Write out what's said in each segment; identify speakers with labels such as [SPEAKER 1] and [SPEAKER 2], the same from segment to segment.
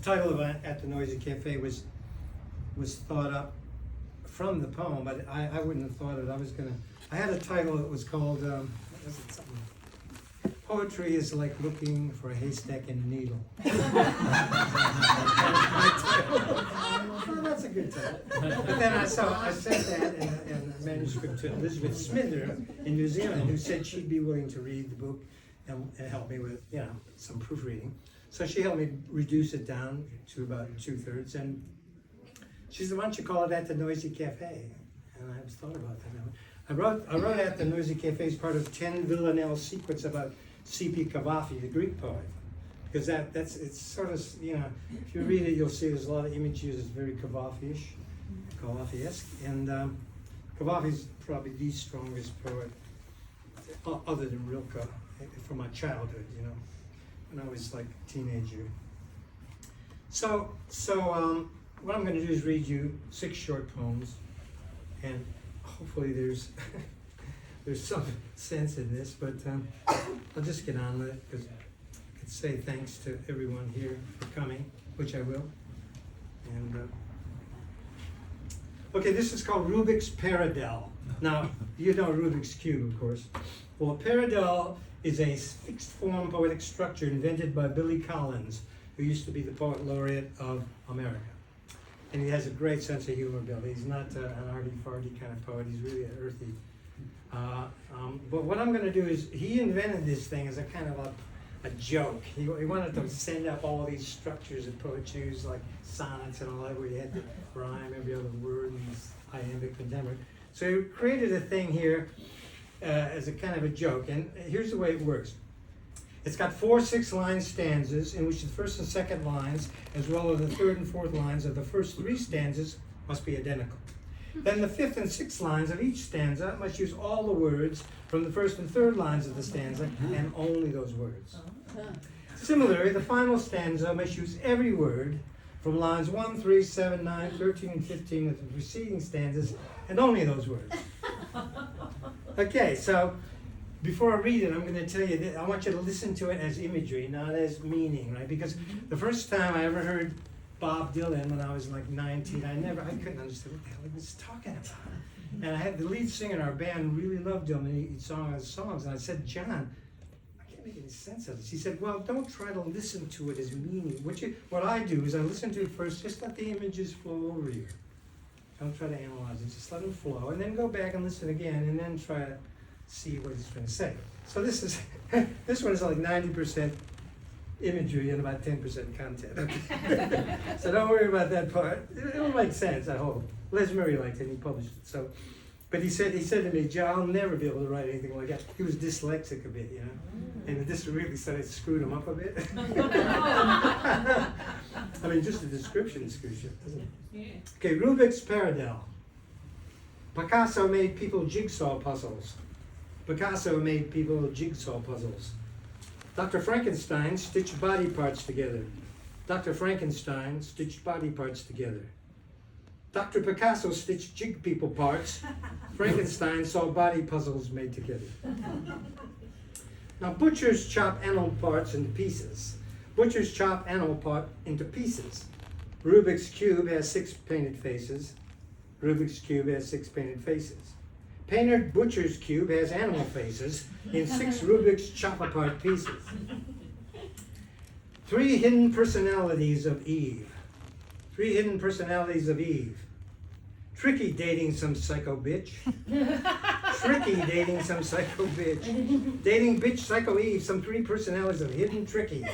[SPEAKER 1] The title of At the Noisy Cafe was thought up from the poem, but I wouldn't have thought it. I had a title that was called, what was it, something? Poetry is like looking for a haystack in a needle. Well, that's a good title. But then I sent that in a manuscript to Elizabeth Smither in New Zealand, who said she'd be willing to read the book and help me with, some proofreading. So she helped me reduce it down to about 2/3, and she said, "Why don't you call it At the Noisy Cafe?" And I thought about that. I wrote At the Noisy Cafe as part of 10 villanelle secrets about C.P. Cavafy, the Greek poet, because it's sort of, if you read it, you'll see there's a lot of image use. It's very Cavafy-esque, and Cavafy's probably the strongest poet, other than Rilke, from my childhood, when I was like a teenager. So what I'm going to do is read you 6 short poems, and hopefully there's some sense in this, but I'll just get on with it, because I could say thanks to everyone here for coming, which I will. And okay, this is called Rubik's paradelle. Now, you know Rubik's cube, of course. Well, a paradelle is a fixed form poetic structure invented by Billy Collins, who used to be the poet laureate of America. And he has a great sense of humor, Billy. He's not an arty-farty kind of poet. He's really earthy. But what I'm going to do is, he invented this thing as a kind of a joke. He wanted to send up all these structures that poets use, like sonnets and all that, where you had to rhyme every other word in this iambic pentameter. So he created a thing here as a kind of a joke, and here's the way it works. It's got 4 6-line stanzas in which the first and second lines, as well as the third and fourth lines of the first 3 stanzas, must be identical. Then the 5th and 6th lines of each stanza must use all the words from the first and third lines of the stanza, and only those words. Similarly, the final stanza must use every word from lines 1, 3, 7, 9, 13, and 15 of the preceding stanzas, and only those words. Okay, so before I read it, I'm going to tell you that I want you to listen to it as imagery, not as meaning, right? Because the first time I ever heard Bob Dylan when I was like 19, I couldn't understand what the hell he was talking about. And I had the lead singer in our band really loved Dylan. He sang his songs, and I said, "John, I can't make any sense of this." He said, "Well, don't try to listen to it as meaning. What I do is I listen to it first, just let the images flow over you. Don't try to analyze it, just let them flow, and then go back and listen again, and then try to see what he's trying to say." So this one is like 90% imagery and about 10% content. Okay. So don't worry about that part. It'll make sense, I hope. Les Murray liked it, and he published it. So, but he said to me, "Joe, I'll never be able to write anything like that." He was dyslexic a bit, and this really screwed him up a bit. I mean, just the description screws you, doesn't it? Yeah. Okay, Rubik's paradelle. Picasso made people jigsaw puzzles. Picasso made people jigsaw puzzles. Dr. Frankenstein stitched body parts together. Dr. Frankenstein stitched body parts together. Dr. Picasso stitched jig people parts. Frankenstein saw body puzzles made together. Now, butchers chop animal parts into pieces. Butchers chop animal part into pieces. Rubik's cube has 6 painted faces. Rubik's cube has 6 painted faces. Painted butcher's cube has animal faces in 6 Rubik's chop-apart pieces. 3 hidden personalities of Eve. 3 hidden personalities of Eve. Tricky dating some psycho bitch. Tricky dating some psycho bitch. Dating bitch psycho Eve, some 3 personalities of hidden Tricky.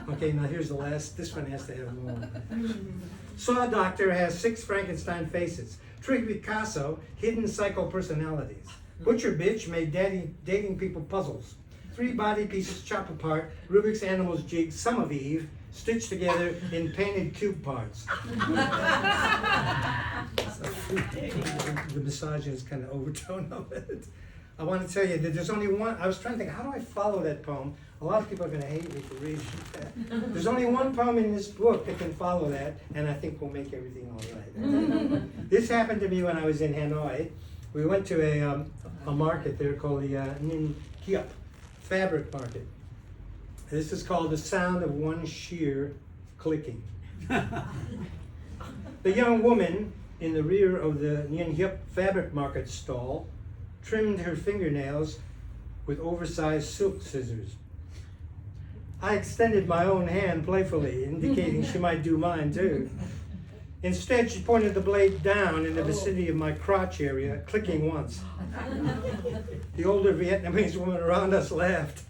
[SPEAKER 1] Okay, now here's the last. This one has to have more. Saw Doctor has 6 Frankenstein faces. Tricky Picasso, hidden psycho personalities. Butcher bitch made dating people puzzles. 3 body pieces chop apart, Rubik's animals jig, some of Eve, stitched together in painted cube parts. The misogynist kind of overtone of it. I want to tell you that there's only one. I was trying to think, how do I follow that poem? A lot of people are going to hate me for reading that. There's only one poem in this book that can follow that, and I think will make everything all right. This happened to me when I was in Hanoi. We went to a market there called the Ninh Kiep fabric market. This is called The Sound of One Shear Clicking. The young woman in the rear of the Lin van Hek fabric market stall trimmed her fingernails with oversized silk scissors. I extended my own hand playfully, indicating she might do mine too. Instead, she pointed the blade down in the vicinity of my crotch area, clicking once. The older Vietnamese woman around us laughed.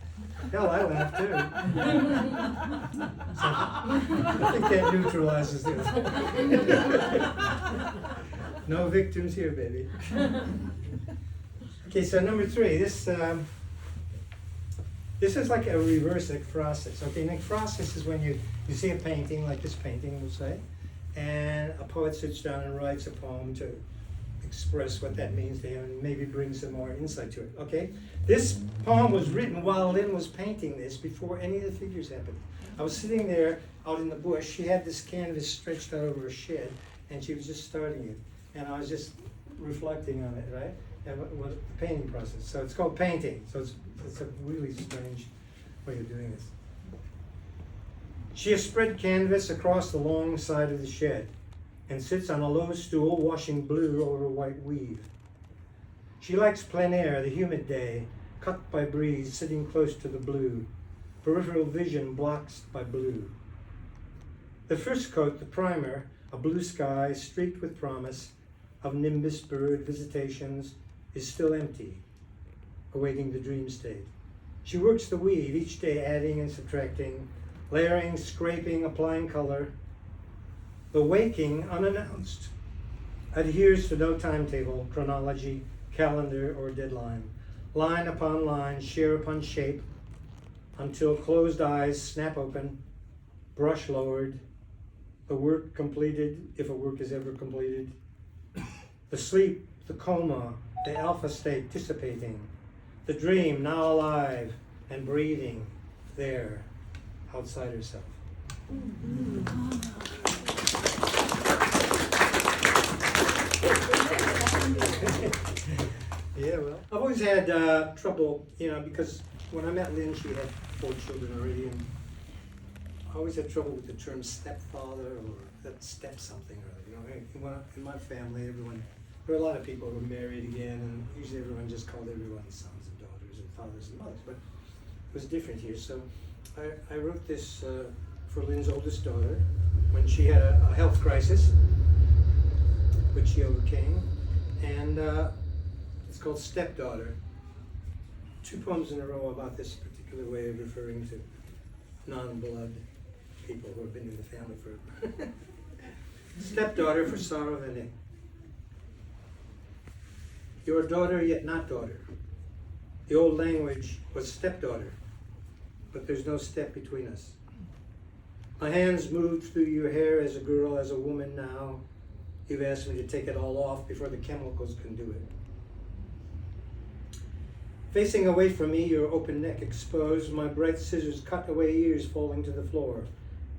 [SPEAKER 1] Hell, I laughed too. So, I think that neutralizes this. No victims here, baby. Okay, so number 3, this is like a reverse ekphrasis. Okay, an ekphrasis is when you see a painting, like this painting, we'll say, and a poet sits down and writes a poem to express what that means to him and maybe bring some more insight to it. Okay, this poem was written while Lin was painting this, before any of the figures happened. I was sitting there out in the bush. She had this canvas stretched out over a shed, and she was just starting it, and I was just reflecting on it, right? And what the painting process. So it's called painting. So it's a really strange way of doing this. She has spread canvas across the long side of the shed and sits on a low stool washing blue over white weave. She likes plein air, the humid day, cut by breeze, sitting close to the blue, peripheral vision blocked by blue. The first coat, the primer, a blue sky streaked with promise of nimbus bird visitations, is still empty, awaiting the dream state. She works the weave, each day adding and subtracting, layering, scraping, applying color. The waking, unannounced, adheres to no timetable, chronology, calendar, or deadline. Line upon line, share upon shape, until closed eyes snap open, brush lowered, the work completed, if a work is ever completed. The sleep, the coma, the alpha state dissipating, the dream now alive and breathing there, outside herself. Yeah, well, I've always had trouble, because when I met Lin, she had 4 children already, and I always had trouble with the term stepfather or that step something or other. In my family, there were a lot of people who were married again, and usually everyone just called everyone sons and daughters and fathers and mothers, but it was different here. So I wrote this for Lin's oldest daughter when she had a health crisis, which she overcame, and it's called Stepdaughter. 2 poems in a row about this particular way of referring to non-blood people who have been in the family forever. Stepdaughter for Sarah Van Hek. Your daughter, yet not daughter. The old language was stepdaughter, but there's no step between us. My hands moved through your hair as a girl, as a woman now. You've asked me to take it all off before the chemicals can do it. Facing away from me, your open neck exposed, my bright scissors cut away ears falling to the floor.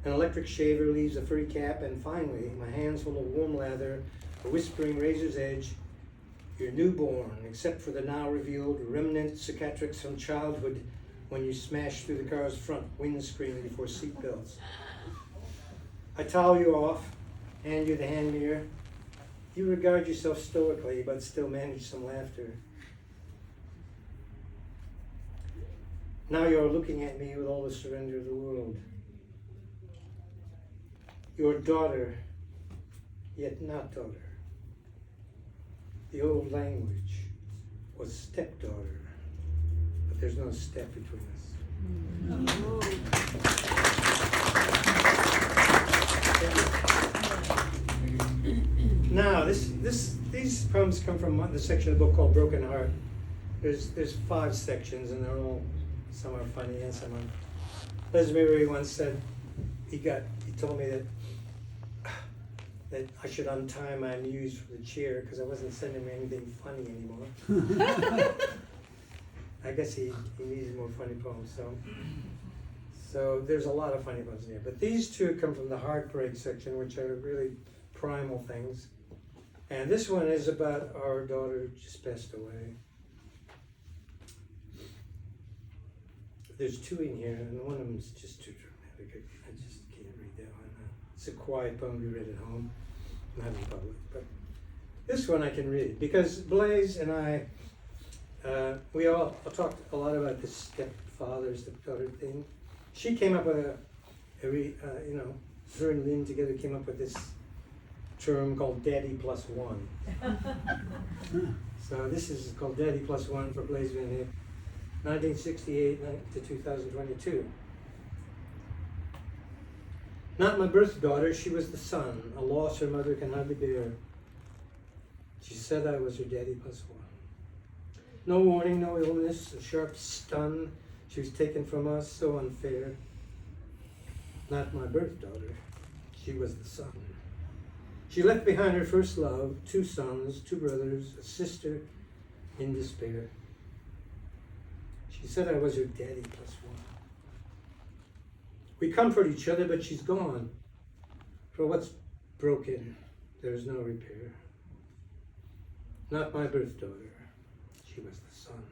[SPEAKER 1] An electric shaver leaves a furry cap, and finally, my hands full of warm lather, a whispering razor's edge, you're newborn, except for the now revealed remnant cicatrix from childhood when you smashed through the car's front windscreen before seatbelts. I towel you off, hand you the hand mirror. You regard yourself stoically, but still manage some laughter. Now you're looking at me with all the surrender of the world. Your daughter, yet not daughter. The old language was stepdaughter, but there's no step between us. Now, these poems come from the section of the book called Broken Heart. There's 5 sections, and some are funny and some aren't. Les Murray once said, he told me that I should untie my muse from the chair because I wasn't sending him anything funny anymore. I guess he needed more funny poems. So there's a lot of funny poems in here. But these 2 come from the heartbreak section, which are really primal things. And this one is about our daughter who just passed away. there's two in here, and one of them is just too dramatic. I just can't read that one. It's a quiet poem we read at home, not in public. But this one I can read, because Blaise and I, we all talked a lot about this stepfather, stepdaughter thing. She came up with her and Lin together came up with this term called Daddy Plus One. So this is called Daddy Plus One for Blaise van Hek, 1968 to 2022. Not my birth daughter, she was the son, a loss her mother can hardly bear. She said I was her daddy plus one. No warning, no illness, a sharp stun. She was taken from us, so unfair. Not my birth daughter, she was the son. She left behind her first love, 2 sons, 2 brothers, a sister in despair. She said I was her daddy plus one. We comfort each other, but she's gone. For what's broken, there is no repair. Not my birth daughter, she was the son.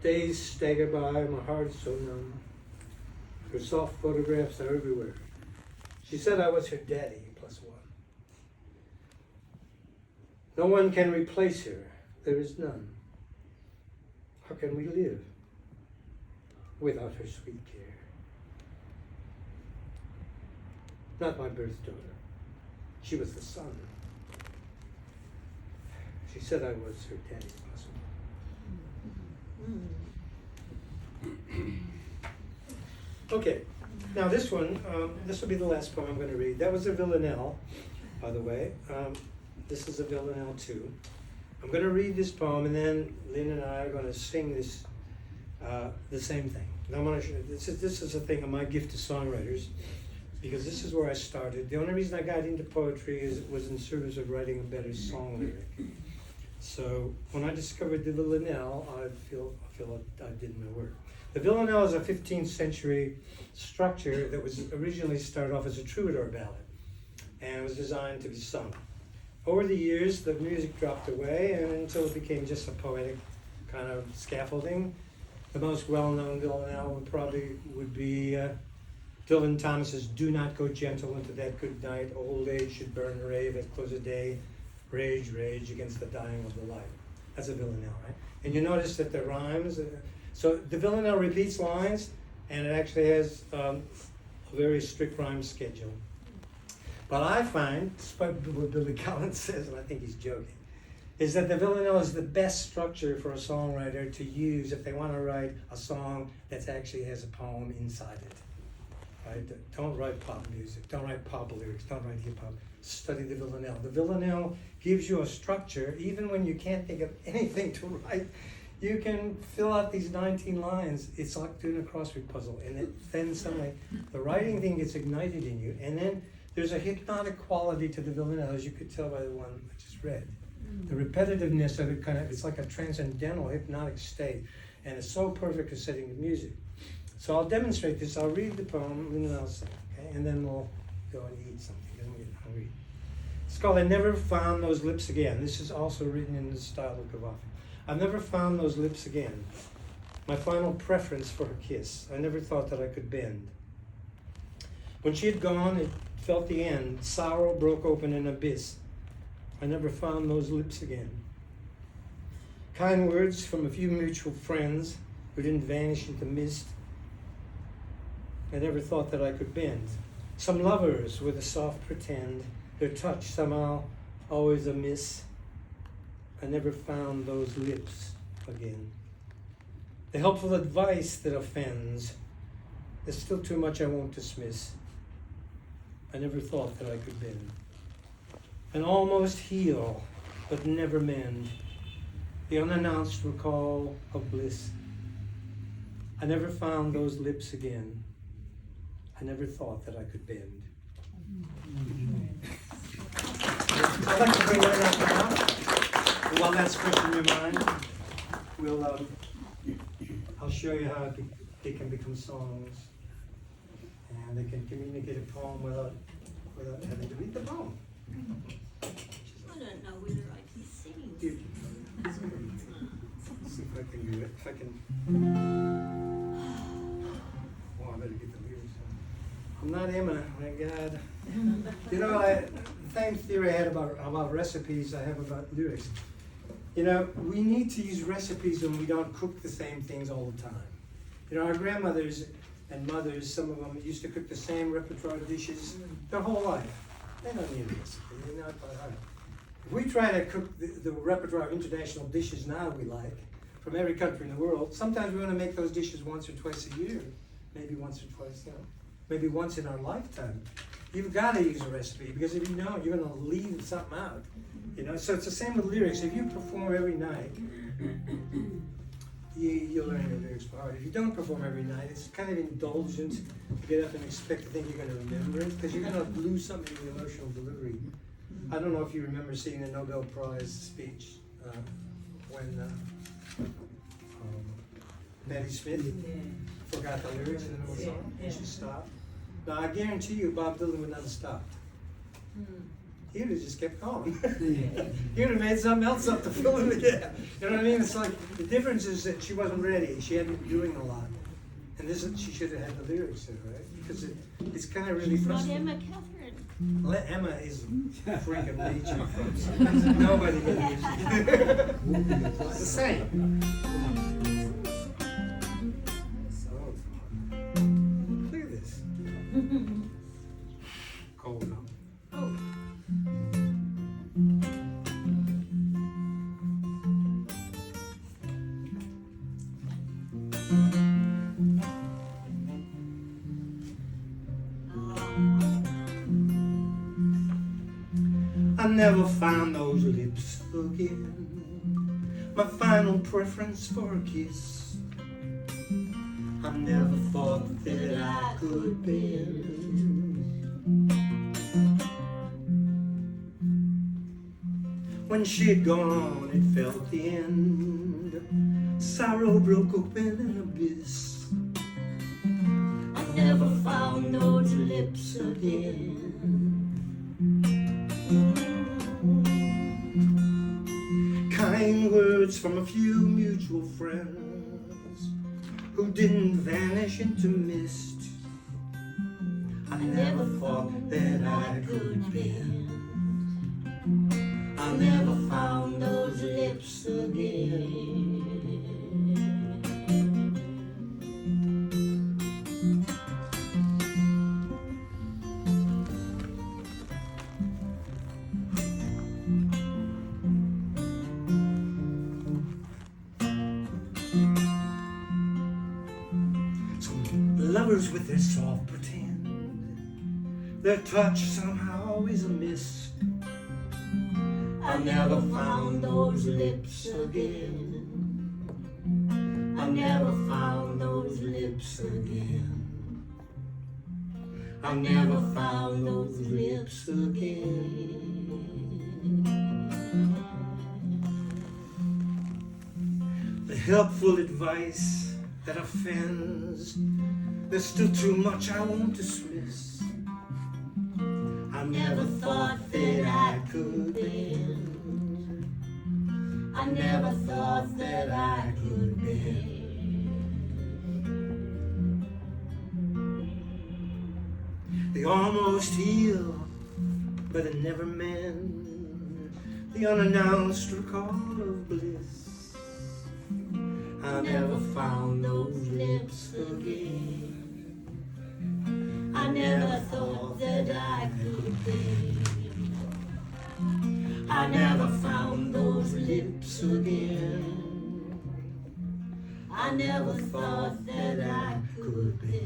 [SPEAKER 1] Days stagger by, my heart is so numb. Her soft photographs are everywhere. She said I was her daddy plus one. No one can replace her, there is none. How can we live without her sweet care? Not my birth daughter, she was the son. She said I was her daddy plus one. Okay, now this one, this will be the last poem I'm going to read. That was a villanelle, by the way. This is a villanelle too. I'm going to read this poem, and then Lin and I are going to sing this, the same thing. And I'm going to this is a thing of my gift to songwriters, because this is where I started. The only reason I got into poetry was in service of writing a better song lyric. So when I discovered the villanelle, I feel I did my work. The villanelle is a 15th century structure that was originally started off as a troubadour ballad and was designed to be sung. Over the years, the music dropped away until it became just a poetic kind of scaffolding. The most well-known villanelle would be Dylan Thomas's "Do not go gentle into that good night, old age should burn and rave at close of day, rage, rage against the dying of the light." That's a villanelle, right? And you notice that the rhymes, so the villanelle repeats lines, and it actually has a very strict rhyme schedule. But I find, despite what Billy Collins says, and I think he's joking, is that the villanelle is the best structure for a songwriter to use if they want to write a song that actually has a poem inside it. Right? Don't write pop music, don't write pop lyrics, don't write hip hop. Study the villanelle. The villanelle gives you a structure, even when you can't think of anything to write. You can fill out these 19 lines. It's like doing a crossword puzzle, and then suddenly the writing thing gets ignited in you, and then there's a hypnotic quality to the villanelle, as you could tell by the one I just read. The repetitiveness of it it's like a transcendental hypnotic state, and it's so perfect for setting the music. So I'll demonstrate this. I'll read the poem, and then I'll sing, okay? And then we'll go and eat something, because I'm getting hungry. It's called "I Never Found Those Lips Again." This is also written in the style of Kavafi. I've never found those lips again. My final preference for her kiss. I never thought that I could bend. When she had gone, it felt the end. Sorrow broke open an abyss. I never found those lips again. Kind words from a few mutual friends who didn't vanish into mist. I never thought that I could bend. Some lovers with a soft pretend, their touch somehow always a miss. I never found those lips again. The helpful advice that offends, there's still too much I won't dismiss. I never thought that I could bend. And almost heal, but never mend. The unannounced recall of bliss. I never found those lips again. I never thought that I could bend. I'd like to bring that up now. While that's fresh in your mind, I'll show you how they can become songs, and they can communicate a poem without having to read the poem.
[SPEAKER 2] I don't know whether I can sing.
[SPEAKER 1] see if I can do it. If I can. Oh, I better get the lyrics on. I'm not Emma, my God. You know, the same theory I had about recipes I have about lyrics. You know, we need to use recipes when we don't cook the same things all the time. You know, our grandmothers and mothers, some of them used to cook the same repertoire of dishes their whole life. They don't need a recipe, they're not that hard. If we try to cook the repertoire of international dishes now we like, from every country in the world, sometimes we want to make those dishes once or twice a year. Maybe once or twice, you know, maybe once in our lifetime. You've got to use a recipe, because if you don't, you're going to leave something out. You know, so it's the same with lyrics. If you perform every night, you learn your lyrics by heart. If you don't perform every night, it's kind of indulgent to get up and expect to think you're going to remember it, because you're going to lose something in the emotional delivery. I don't know if you remember seeing the Nobel Prize speech when Patti Smith forgot the lyrics in the middle of the song, and she stopped. Now I guarantee you Bob Dylan would not have stopped. He would have just kept going. He would have made something else up to fill in the gap. You know what I mean? It's like, the difference is that she wasn't ready. She hadn't been doing a lot. And this is, she should have had the lyrics in, right? Because it's kind of really frustrating.
[SPEAKER 2] Emma Catherine.
[SPEAKER 1] Emma is a freak of nature. Nobody can use it. It's the same. Look at this. Cold enough. Oh. I never found those lips again, my final preference for a kiss. I never thought that I could bend. When she'd gone, it felt the end. Sorrow broke open an abyss. I never found those lips again. Kind words from a few mutual friends who didn't vanish into mist. I never thought that I could bend. I never found those lips again. Lovers with their soft pretend, their touch somehow is amiss. I never found those lips again. I never found those lips again. I never found those lips again. The helpful advice that offends, there's still too much I won't dismiss. I never thought that I could bend. I never thought that I could bend. They almost heal, but it never mend. The unannounced recall of bliss. I never found those lips again. I never thought that I could be. I never found those lips again. I never thought that I could be.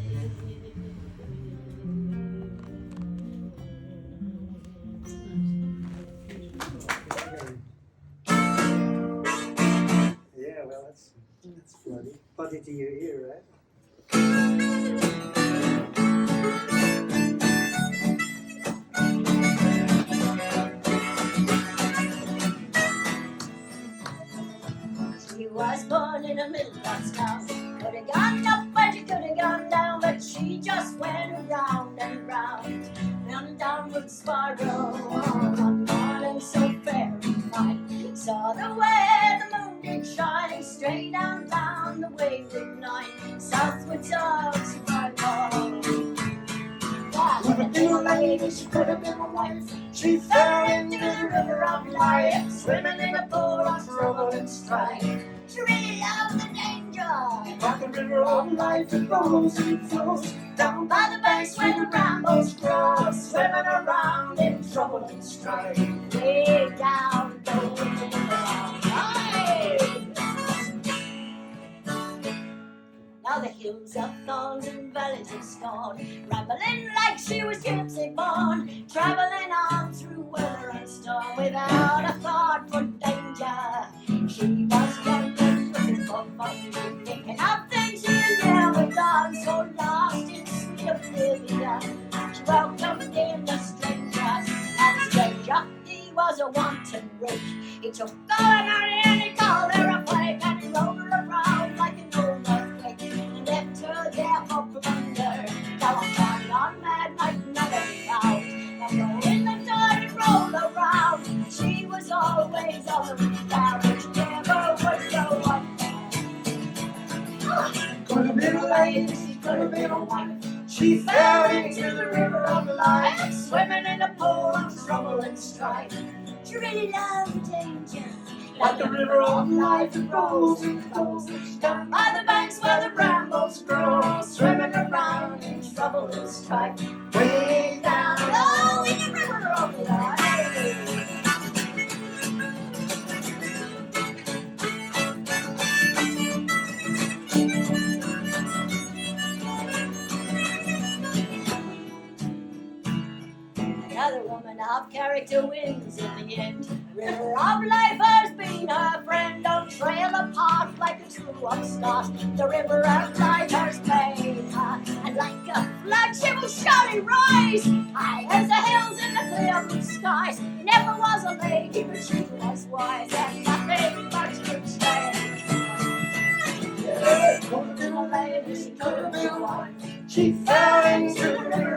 [SPEAKER 1] Yeah, well, that's floody. Floody to your ear, right?
[SPEAKER 2] She was born in the middle of town. Could have gone up and she could have gone down, but she just went around and round. And downward spiral on one morning so fair and fine. Saw the way the moon did shine straight line, southwards of survival. Could have been a lady, she could have been a wife. She fell into the river of life, swimming in a pool of trouble and strife. She really loved the danger. By the river of life, it rolls and flows down by the banks where the brambles grow, swimming around in trouble and strife. Way down the river of life. Now the hills of thorns and valleys of scorn, rambling like she was gypsy born, traveling on through weather and storm without a thought for danger. She was young and looking for fun, thinking of things she had never done, so lost in sweet oblivion. She welcomed in a stranger, and stranger, he was a wanton rake. He took going on and he called her a flake, and he rolled her around like an old earthquake, and left her there for plunder. Now I'm falling on mad night, never found. Now go in the tide and roll around. She was always on the rebound, but she never would go up. Could have been a lady, she could have been a wife. She fell into the river of life, swimming in a pool of trouble and strife. She really loved danger. Like the river of life, it rolls and flows down by the banks where the brambles grow, swimming around in trouble and strife. Way down, oh, in the river of life. Another woman of character wins in the end. River of life has been her friend. Don't trail apart like a true upstart. The river of life has made her, and like a flood she will surely rise, high as the hills in the clear blue skies. Never was a lady, but she was wise, and nothing much could change. Could have been a lady, she could have been a wife. She fell into the river